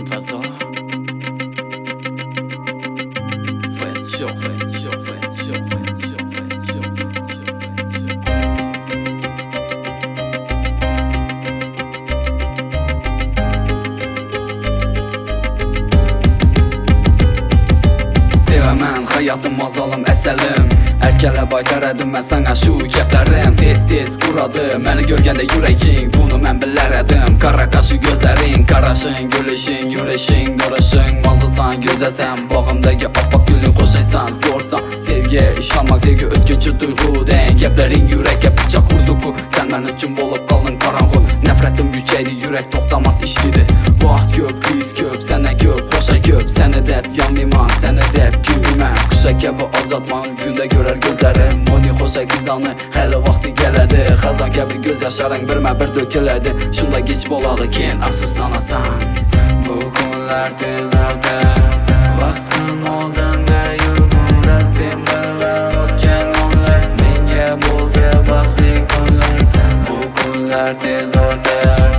Fazo Faz show, faz show, faz show, faz show, faz show, faz show, faz show. Sevəmən həyatım azalım əsəlim Ərkələ baytar ədim mən sana şu gəplərim Tez-tez quradı məni görgəndə yürəyin Bunu mən bilərədim Qara qaşı gözlərin, qaraşın, gülüşün, yürüşün, nuruşun Mazılsan, gözəlsən, bağımdakı apaq gülün xoşaysan Zorsan, sevgi, işanmaq, sevgi ötkünçü duyğudən Gəplərin yürəkə bıçaq vurduqu Sən mən üçün olub qaldın qaranğı Nəfrətim yüksəkdir, yürək toxtamaz işlidir Vaxt köp, kriz köp, sənə köp, xoşa köp Sənə dəb, yanmayman, sənə dəb, gülməm Quşa kəbi azadman, gündə görər gözlərim Moni xoşa qizanı, hələ vaxtı gələdi Xazan kəbi göz yaşarın, birmə bir dökülədi Şunda geç boladı ki, afsuslanasan Bu günlər tez ötər Vaxtım oldanda yürgünlər Sen bilan o'tgan onlar Menga bo'ldi baxtli kunlar Bu günlər tez ötər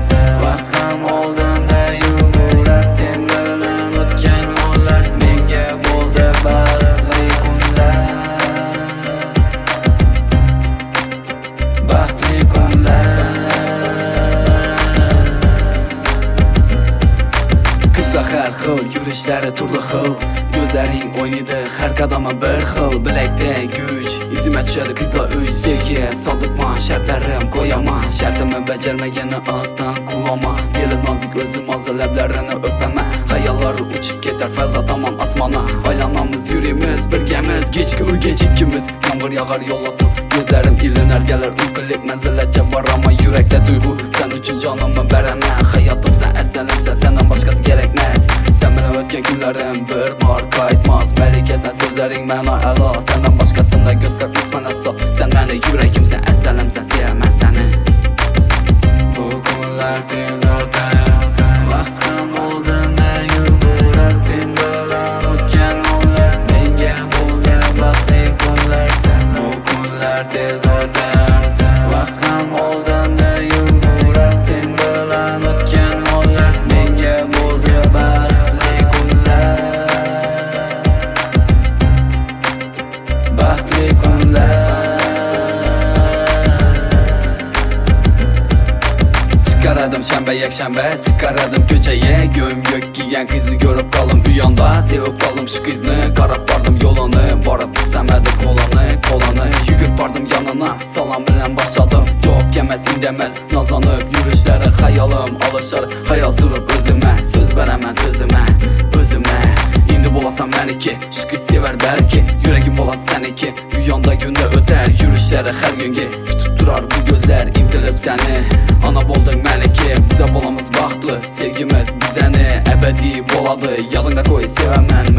Vaxtım oldanda yürgünlər Sen bilan o'tgan onlar Menga bo'ldi baxtli kunlar Baxtli kunlar Hər xil, yürüşləri turlu xil Gözlərin oynaydı, hər qadama bir xil Biləkdə güc, izimə düşədi qızla üç Sevgi, sadıqma, şərtlərim qoyama Şərtimi bəcərməyəni azdan quvama Yeli nazik özüm azı ləblərini öpəmə Xəyalları uçub getər fəza tamam asmana Aylanamız, yürüyümüz, birgəmiz Gecki uy gecikkimiz, yanğır yağar yollasın Gözlərim ilinər, gələr uyqulib Mənziləcə var amma yürəkdə duyğu Sən üçün canımı bərəmə Həyatım sən əsəlimsən, səndən başqası gərəkməz Sən mənə ötkən günlərim bir bar qayıtmaz Məlikəsən sözlərin mənə əla Səndən başqasında göz qaqmış mənə sağ Sən mənə yürəkimsən, əsəlimsən, sevmən səni Bu günlər tez ötər Vaxtım oldanda yürgürər Sen bilan o'tgan onlar Menga bo'ldi baxtli kunlar Bu günlər tez ötər Vaxtım oldanda yürgürər Sen bilan o'tgan onlar Menga bo'ldi baxtli kunlar Baxtli kunlar Çıkaradım şənbə, yəkşənbə, çıkaradım köçəyə Göm gök giyən qızı görüb qalım büyanda Sevib qalım şu qızını, qarab bardım yolunu Barıb tutsəmədi kolanı Yügür bardım yanına, salam bilən başladım Cavab gəlməz, indəməz, nazanıb Yürüşləri xəyalım, alışar Xəyal sürüb özümə, söz verəmən sözümə Özümə İndi bolasan məni ki, şu qız sevər bəlki Yürəgim bolat səni ki, dünyanda gündə ötər Yürüşləri hər gün ki, kütüb durar bu gözlər İntilib səni, ana boldun məni ki Bizə bolamız baxtlı, sevgimiz bizəni Əbədi boladı, yadında qoy sevəm mən